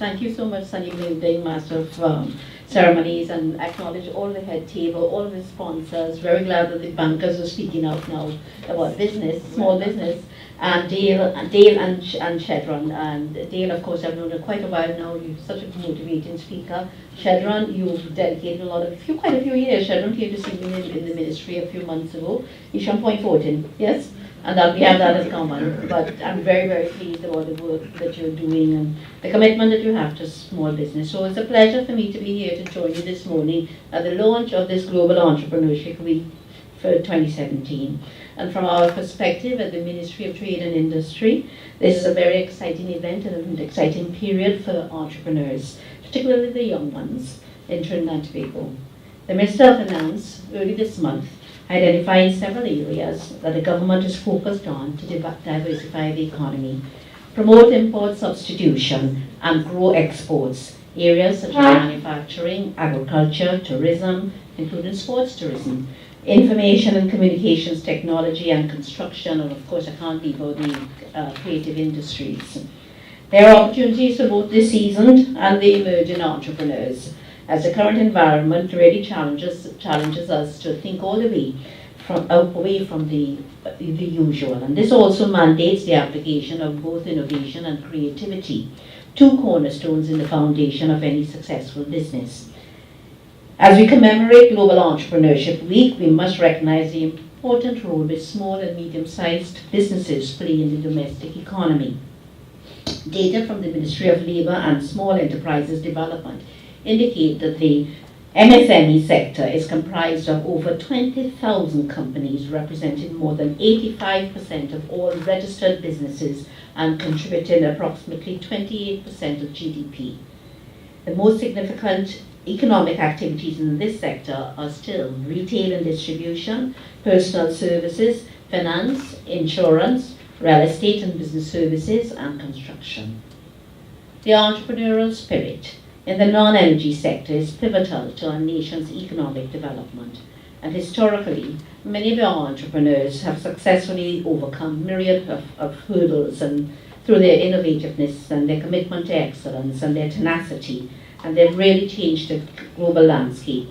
Thank you so much, Sunny Building, Master of Ceremonies, and acknowledge all the head table, all the sponsors. Very glad that the bankers are speaking out now about business, small business, and Dale and Shedron. And Dale, of course, I've known her quite a while now. You're such a motivating speaker. Shedron, you've dedicated quite a few years. Shedron came to see me in the ministry a few months ago. He's from Point 14, yes? And that we have that as common. But I'm very, very pleased about the work that you're doing and the commitment that you have to small business. So it's a pleasure for me to be here to join you this morning at the launch of this Global Entrepreneurship Week for 2017. And from our perspective at the Ministry of Trade and Industry, this is a very exciting event and an exciting period for entrepreneurs, particularly the young ones in Trinidad and Tobago. The Minister have announced early this month identifying several areas that the government is focused on to diversify the economy, promote import substitution, and grow exports. Areas such as manufacturing, agriculture, tourism, including sports tourism, information and communications technology, and construction, and of course I can't leave out the creative industries. There are opportunities for both the seasoned and the emerging entrepreneurs, as the current environment really challenges us to think all the way away from the usual. And this also mandates the application of both innovation and creativity, two cornerstones in the foundation of any successful business. As we commemorate Global Entrepreneurship Week, we must recognize the important role which small and medium-sized businesses play in the domestic economy. Data from the Ministry of Labour and Small Enterprises Development indicate that the MSME sector is comprised of over 20,000 companies representing more than 85% of all registered businesses and contributing approximately 28% of GDP. The most significant economic activities in this sector are still retail and distribution, personal services, finance, insurance, real estate and business services, and construction. The entrepreneurial spirit in the non-energy sector is pivotal to our nation's economic development, and historically, many of our entrepreneurs have successfully overcome myriad of hurdles and through their innovativeness and their commitment to excellence and their tenacity, and they've really changed the global landscape.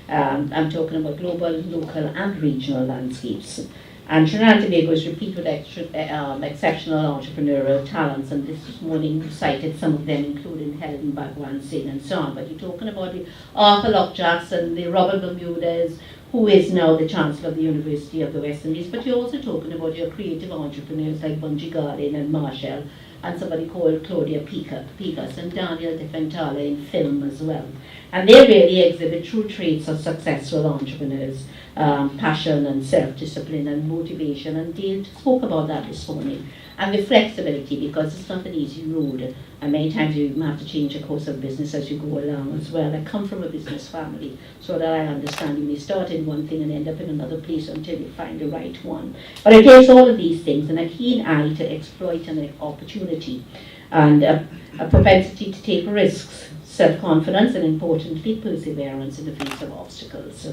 I'm talking about global, local, and regional landscapes. And Trinidad and Tobago is replete with exceptional entrepreneurial talents, and this morning you cited some of them, including Helen Bhagwan Singh and so on. But you're talking about the Arthur Lock-Jackson, the Robert Bermudez, who is now the Chancellor of the University of the West Indies, but you're also talking about your creative entrepreneurs like Bunji Garlin and Marshall, and somebody called Claudia Picas and Daniel De Fentale in film as well. And they really exhibit true traits of successful entrepreneurs, passion and self-discipline and motivation, and Dale spoke about that this morning. And the flexibility, because it's not an easy road, and many times you have to change the course of business as you go along as well. I come from a business family, so that I understand you may start in one thing and end up in another place until you find the right one. But it takes all of these things and a keen eye to exploit an opportunity, and a propensity to take risks, self-confidence, and importantly, perseverance in the face of obstacles.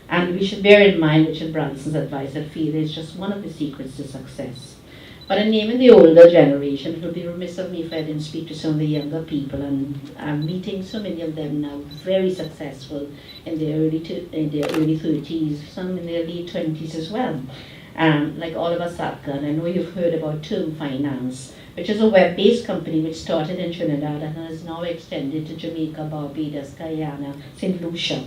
And we should bear in mind Richard Branson's advice that failure is just one of the secrets to success. But in naming the older generation, it would be remiss of me if I didn't speak to some of the younger people, and I'm meeting so many of them now, very successful in their early 30s, some in their late 20s as well. Like Oliver Satka, and I know you've heard about Term Finance, which is a web-based company which started in Trinidad and has now extended to Jamaica, Barbados, Guyana, St. Lucia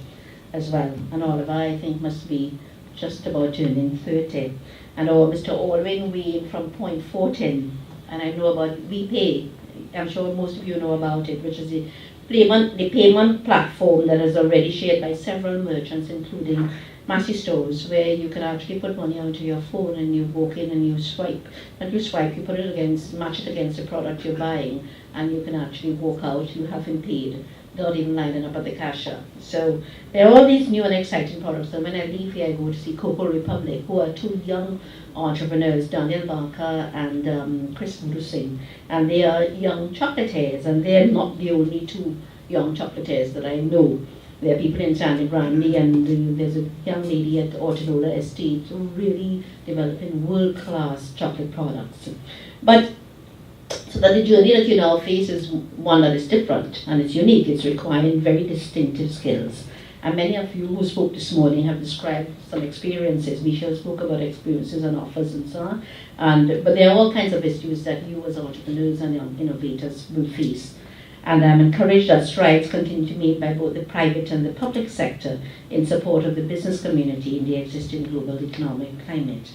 as well. And Oliver, I think, must be just about turning 30. And Mr. Alwyn Wayne from Point 14, and I know about WePay. I'm sure most of you know about it, which is the payment platform that is already shared by several merchants, including Massey stores, where you can actually put money onto your phone and you walk in and you swipe. And you swipe, you put it against, match it against the product you're buying, and you can actually walk out, you haven't paid, not even lining up at the cashier. So there are all these new and exciting products. And when I leave here, I go to see Cocoa Republic, who are two young entrepreneurs, Daniel Barker and Chris Voodoo Singh. And they are young chocolatiers, and they're not the only two young chocolatiers that I know. There are people in Sandy Brandy, and there's a young lady at Ortinola Estate who really developing world-class chocolate products. But So that the journey that you now face is one that is different and it's unique. It's requiring very distinctive skills. And many of you who spoke this morning have described some experiences. Michelle spoke about experiences and offers and so on. But there are all kinds of issues that you as entrepreneurs and innovators will face. And I'm encouraged that strides continue to be made by both the private and the public sector in support of the business community in the existing global economic climate.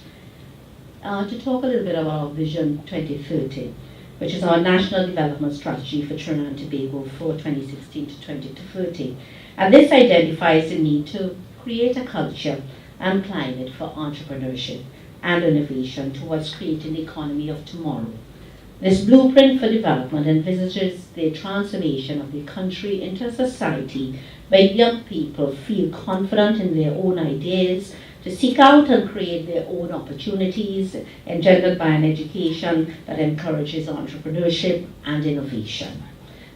To talk a little bit about our Vision 2030, which is our national development strategy for Trinidad and Tobago for 2016 to 2030. And this identifies the need to create a culture and climate for entrepreneurship and innovation towards creating the economy of tomorrow. This blueprint for development envisages the transformation of the country into a society where young people feel confident in their own ideas, to seek out and create their own opportunities, engendered by an education that encourages entrepreneurship and innovation.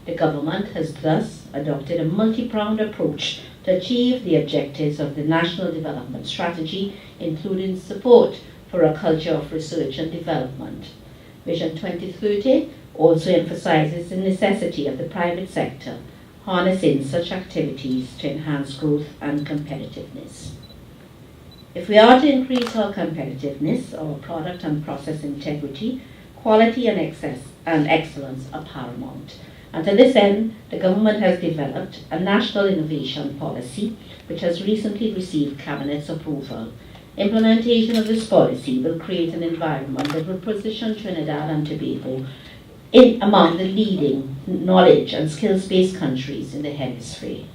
The government has thus adopted a multi-pronged approach to achieve the objectives of the National Development Strategy, including support for a culture of research and development. Vision 2030 also emphasizes the necessity of the private sector harnessing such activities to enhance growth and competitiveness. If we are to increase our competitiveness, our product and process integrity, quality and excellence are paramount. And to this end, the government has developed a national innovation policy which has recently received Cabinet's approval. Implementation of this policy will create an environment that will position Trinidad and Tobago among the leading knowledge and skills-based countries in the hemisphere.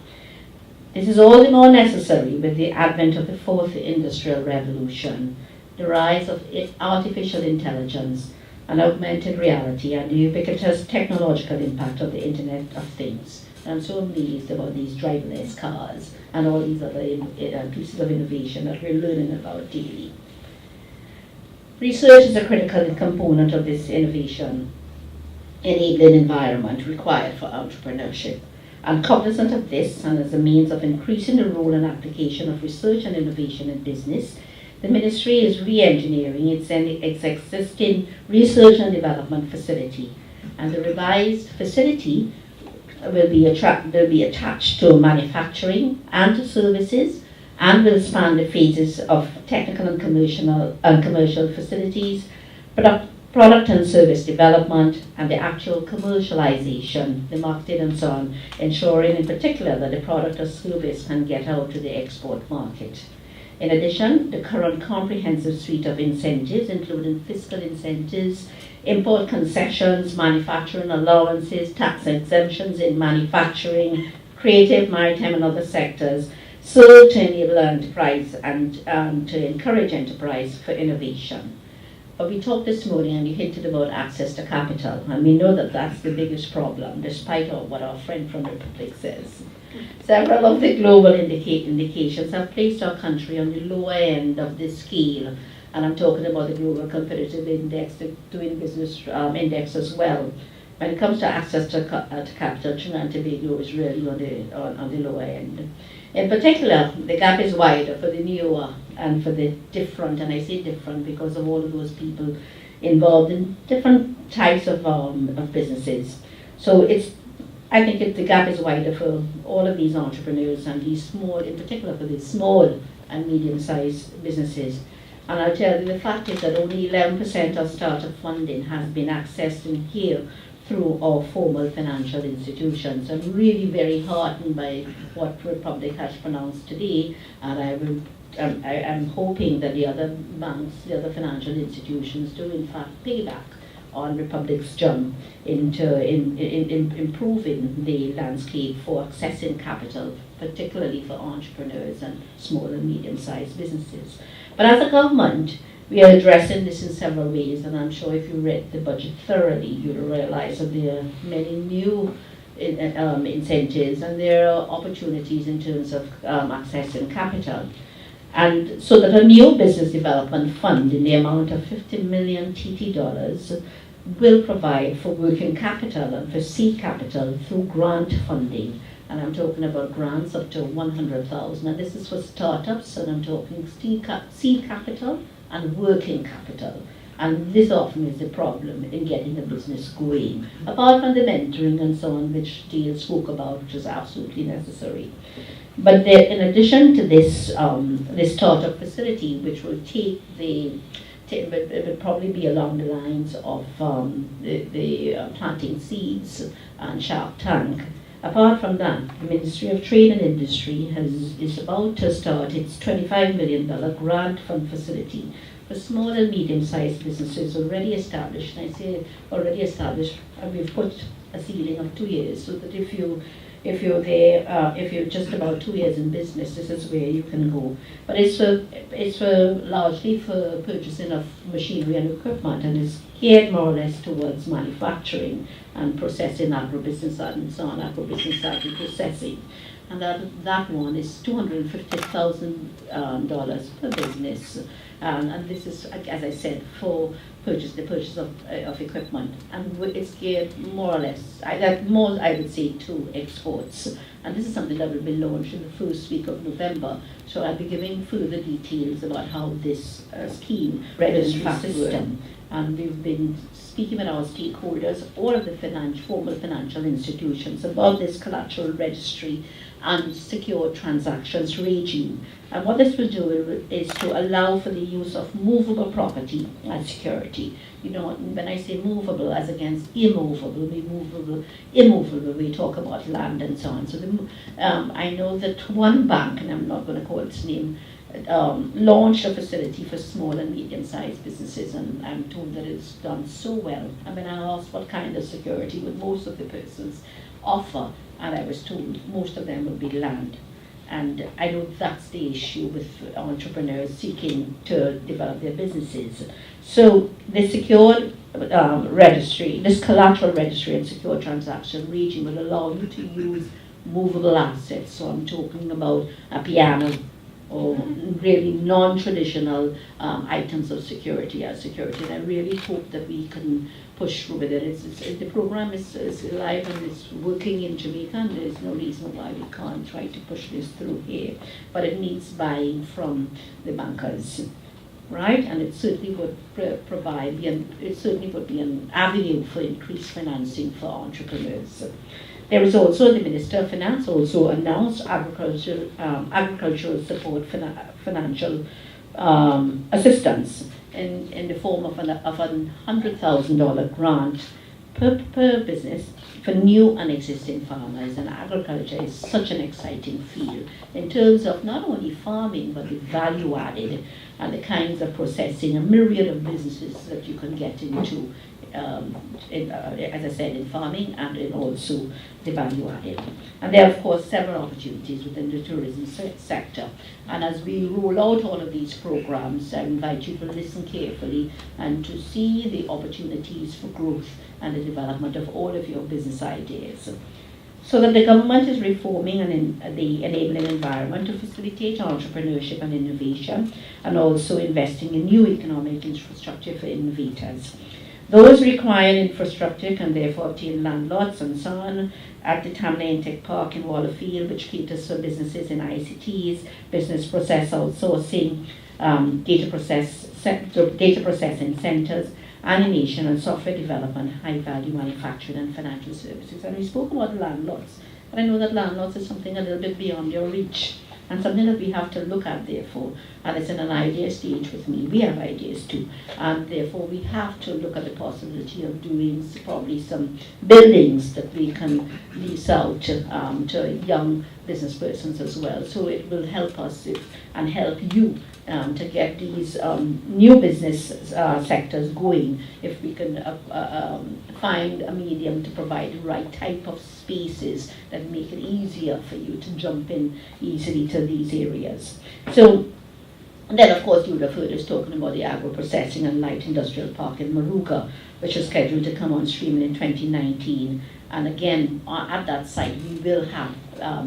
This is all the more necessary with the advent of the fourth industrial revolution, the rise of artificial intelligence and augmented reality, and the ubiquitous technological impact of the Internet of Things. And I'm so amazed about these driverless cars and all these other pieces of innovation that we're learning about daily. Research is a critical component of this innovation enabling environment required for entrepreneurship. And cognizant of this, and as a means of increasing the role and application of research and innovation in business, the Ministry is re-engineering its existing research and development facility. And the revised facility will be attached to manufacturing and to services, and will span the phases of technical and commercial facilities, product and service development, and the actual commercialization, the marketing and so on, ensuring in particular that the product or service can get out to the export market. In addition, the current comprehensive suite of incentives, including fiscal incentives, import concessions, manufacturing allowances, tax exemptions in manufacturing, creative, maritime and other sectors, serve to enable enterprise and to encourage enterprise for innovation. But we talked this morning and you hinted about access to capital, and we know that that's the biggest problem, despite what our friend from the Republic says. Several of the global indications have placed our country on the lower end of this scale, and I'm talking about the Global Competitive Index, the Doing Business Index as well. When it comes to access to capital, Trinidad and Tobago is really on the lower end. In particular, the gap is wider for the newer and for the different, and I say different because of all of those people involved in different types of businesses. So I think the gap is wider for all of these entrepreneurs and these small, in particular for the small and medium-sized businesses. And I'll tell you, the fact is that only 11% of startup funding has been accessed in here through our formal financial institutions. I'm really very heartened by what Republic has pronounced today, and I'm hoping that the other banks, the other financial institutions do in fact piggyback on Republic's jump into improving the landscape for accessing capital, particularly for entrepreneurs and small and medium-sized businesses. But as a government, we are addressing this in several ways, and I'm sure if you read the budget thoroughly, you'll realize that there are many new incentives and there are opportunities in terms of accessing capital. And so that a new business development fund in the amount of 50 million TT dollars will provide for working capital and for seed capital through grant funding. And I'm talking about grants up to 100,000. And this is for startups, and I'm talking seed capital and working capital. And this often is a problem in getting the business going. Apart from the mentoring and so on, which Dale spoke about, which is absolutely necessary. But there, in addition to this, this startup facility, which will take it would probably be along the lines of planting seeds and Shark Tank. Apart from that, the Ministry of Trade and Industry is about to start its $25 million grant fund facility for small and medium-sized businesses already established. And I say already established, and we've put a ceiling of 2 years, so that if you're there, if you're just about 2 years in business, this is where you can go. But it's largely for purchasing of machinery and equipment, and is geared more or less towards manufacturing and processing, agribusiness and so on, agribusiness agri-processing. And that one is $250,000 per business. And this is, as I said, for the purchase of equipment. And it's geared more or less, I would say, to exports. And this is something that will be launched in the first week of November. So I'll be giving further details about how this scheme registry system. And we've been speaking with our stakeholders, all of the formal financial institutions, about this collateral registry and secure transactions regime. And what this will do is to allow for the use of movable property as security. You know, when I say movable as against immovable, we talk about land and so on. So I know that one bank, and I'm not going to call its name, launched a facility for small and medium-sized businesses, and I'm told that it's done so well. I mean, I asked what kind of security would most of the persons offer, and I was told most of them would be land. And I know that's the issue with entrepreneurs seeking to develop their businesses. So the secured registry, this collateral registry and secure transaction regime will allow you to use movable assets. So I'm talking about a piano, or really non-traditional items of security as security. And I really hope that we can push through with it. The program is live and it's working in Jamaica, and there's no reason why we can't try to push this through here. But it needs buying from the bankers, right? And it certainly would it certainly would be an avenue for increased financing for entrepreneurs. There is also, the Minister of Finance also announced agricultural support financial assistance in the form of a $100,000 grant per business for new and existing farmers. And agriculture is such an exciting field in terms of not only farming, but the value added and the kinds of processing, a myriad of businesses that you can get into, as I said, in farming and in also the value added. And there are, of course, several opportunities within the tourism sector. And as we roll out all of these programs, I invite you to listen carefully and to see the opportunities for growth and the development of all of your business ideas. So that the government is reforming the enabling environment to facilitate entrepreneurship and innovation, and also investing in new economic infrastructure for innovators. Those requiring infrastructure can therefore obtain land lots and so on at the Tamla Intech Park in Wallerfield, which caters for businesses in ICTs, business process outsourcing, data processing centers, animation and software development, high-value manufacturing and financial services. And we spoke about land lots, but I know that land lots is something a little bit beyond your reach, and something that we have to look at, therefore. And it's in an idea stage with me. We have ideas too, and therefore we have to look at the possibility of doing probably some buildings that we can lease out to young business persons as well. So it will help us and help you to get these new business sectors going, if we can find a medium to provide the right type of spaces that make it easier for you to jump in easily to these areas. So, and then of course you would have heard us talking about the agro-processing and light industrial park in Maruga, which is scheduled to come on stream in 2019. And again, at that site we will have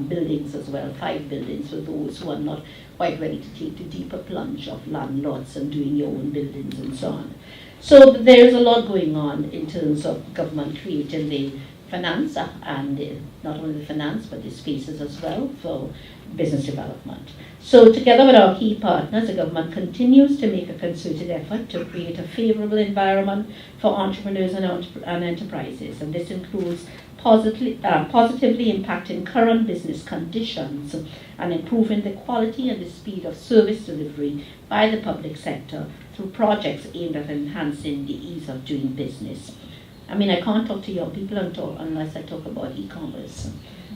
buildings as well, 5 buildings for those who are not quite ready to take the deeper plunge of land lots and doing your own buildings and so on. So there's a lot going on in terms of government creating finance and not only the finance but the spaces as well for business development. So together with our key partners, the government continues to make a concerted effort to create a favourable environment for entrepreneurs and enterprises, and this includes positively impacting current business conditions and improving the quality and the speed of service delivery by the public sector through projects aimed at enhancing the ease of doing business. I mean, I can't talk to young people unless I talk about e-commerce,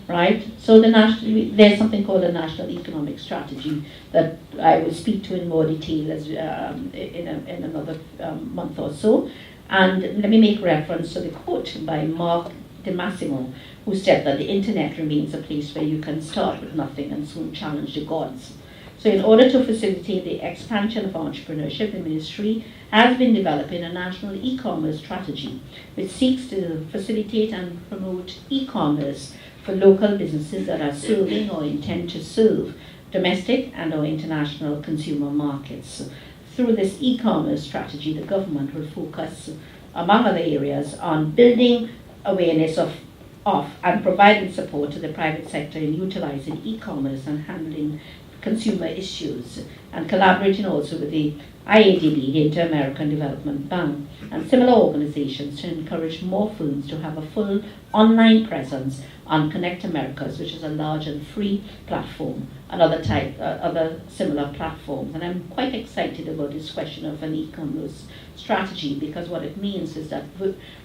right? So there's something called a national economic strategy that I will speak to in more detail in another month or so. And let me make reference to the quote by Mark De Massimo, who said that the internet remains a place where you can start with nothing and soon challenge the gods. So in order to facilitate the expansion of entrepreneurship, the ministry has been developing a national e-commerce strategy which seeks to facilitate and promote e-commerce for local businesses that are serving or intend to serve domestic and or international consumer markets. Through this e-commerce strategy, the government will focus, among other areas, on building awareness of and providing support to the private sector in utilizing e-commerce and handling consumer issues, and collaborating also with the IADB, the Inter-American Development Bank, and similar organizations to encourage more firms to have a full online presence on Connect Americas, which is a large and free platform, and other similar platforms. And I'm quite excited about this question of an e-commerce strategy, because what it means is that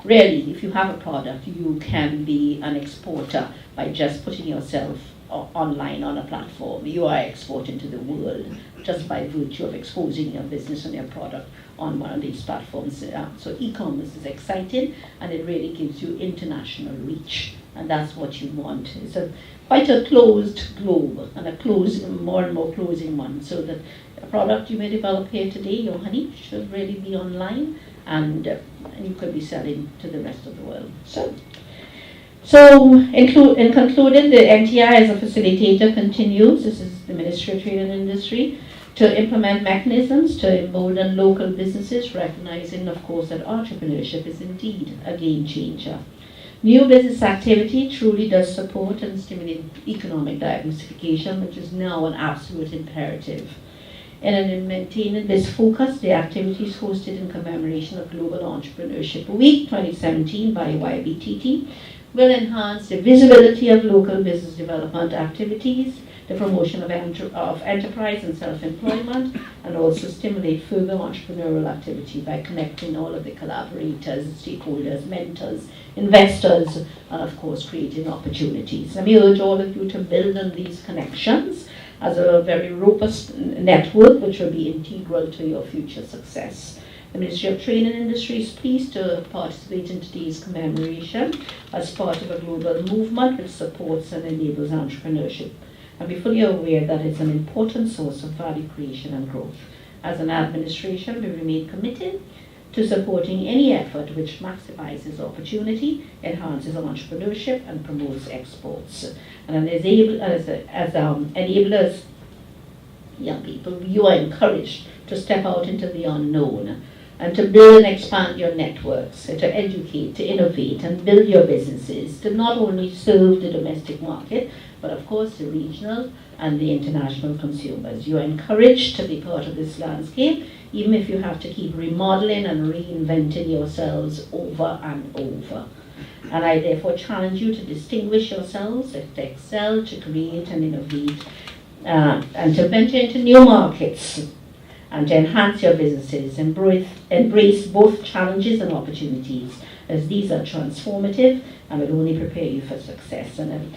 really, if you have a product, you can be an exporter by just putting yourself online on a platform. You are exporting to the world just by virtue of exposing your business and your product on one of these platforms. So e-commerce is exciting, and it really gives you international reach, and that's what you want. It's quite a closed globe, and a more and more closing one, so that a product you may develop here today, your honey, should really be online, and you could be selling to the rest of the world. So in concluding, the NTI as a facilitator continues, this is the Ministry of Trade and Industry, to implement mechanisms to embolden local businesses, recognizing, of course, that entrepreneurship is indeed a game changer. New business activity truly does support and stimulate economic diversification, which is now an absolute imperative. And in maintaining this focus, the activities hosted in commemoration of Global Entrepreneurship Week 2017 by YBTT will enhance the visibility of local business development activities, the promotion of enterprise and self-employment, and also stimulate further entrepreneurial activity by connecting all of the collaborators, stakeholders, mentors, investors, and of course creating opportunities. Let me urge all of you to build on these connections as a very robust network which will be integral to your future success. The Ministry of Trade and Industry is pleased to participate in today's commemoration as part of a global movement which supports and enables entrepreneurship, and be fully aware that it's an important source of value creation and growth. As an administration, we remain committed to supporting any effort which maximizes opportunity, enhances entrepreneurship, and promotes exports. And as enablers, young people, you are encouraged to step out into the unknown and to build and expand your networks, to educate, to innovate, and build your businesses, to not only serve the domestic market, but of course the regional and the international consumers. You are encouraged to be part of this landscape, even if you have to keep remodeling and reinventing yourselves over and over. And I therefore challenge you to distinguish yourselves, to excel, to create and innovate, and to venture into new markets, and to enhance your businesses. Embrace both challenges and opportunities, as these are transformative and will only prepare you for success. And